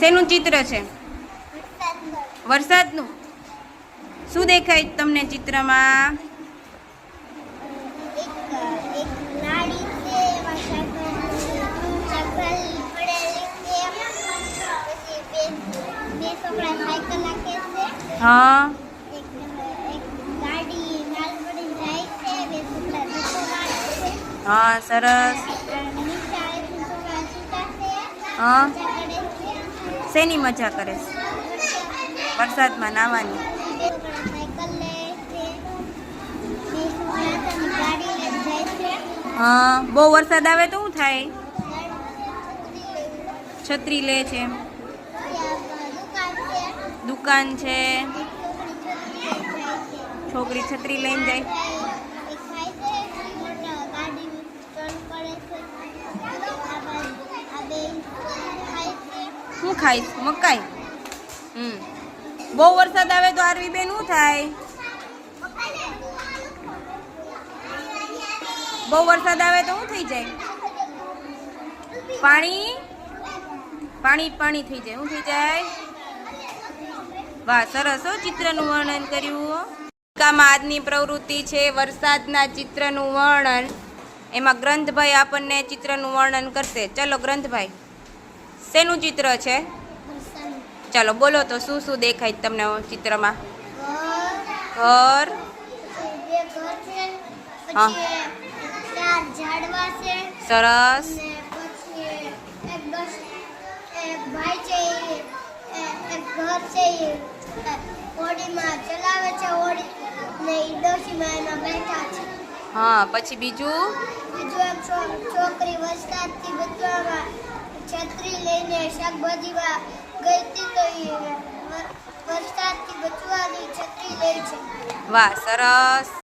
શેનું ચિત્ર છે? વરસાદનું. શું દેખાય તમને ચિત્રમાં? હા હા સરસ. હા શેની મજા કરે છે? વરસાદમાં નાવાની. હા બહુ વરસાદ આવે તો શું થાય? છત્રી લે છે. દુકાન છે. છોકરી છત્રી લઈને જાય. શું ખાઈશ? મકાઈ. બહુ વરસાદ આવે તો આરવી બેન શું થાય? બહુ વરસાદ આવે તો શું થઈ જાય? પાણી પાણી પાણી થઈ જાય. શું થઈ જાય? વાહ સરસ હો, ચિત્રનું વર્ણન કર્યું. આજની પ્રવૃત્તિ છે વરસાદના ચિત્રનું વર્ણન. એમાં ગ્રંથભાઈ આપણને ચિત્રનું વર્ણન કરશે. ચલો ગ્રંથભાઈ, શેનું ચિત્ર છે? ચાલો બોલો તો શું શું દેખાય તમને ચિત્રમાં? ઘર. હા સરસ. હા પછી બીજું? છોકરી વરસાદથી બચવામાં છત્રી લઈને શાકભાજી ગઈ હતી તો વરસાદથી બચવાની છત્રી લે છે. વાહ સરસ.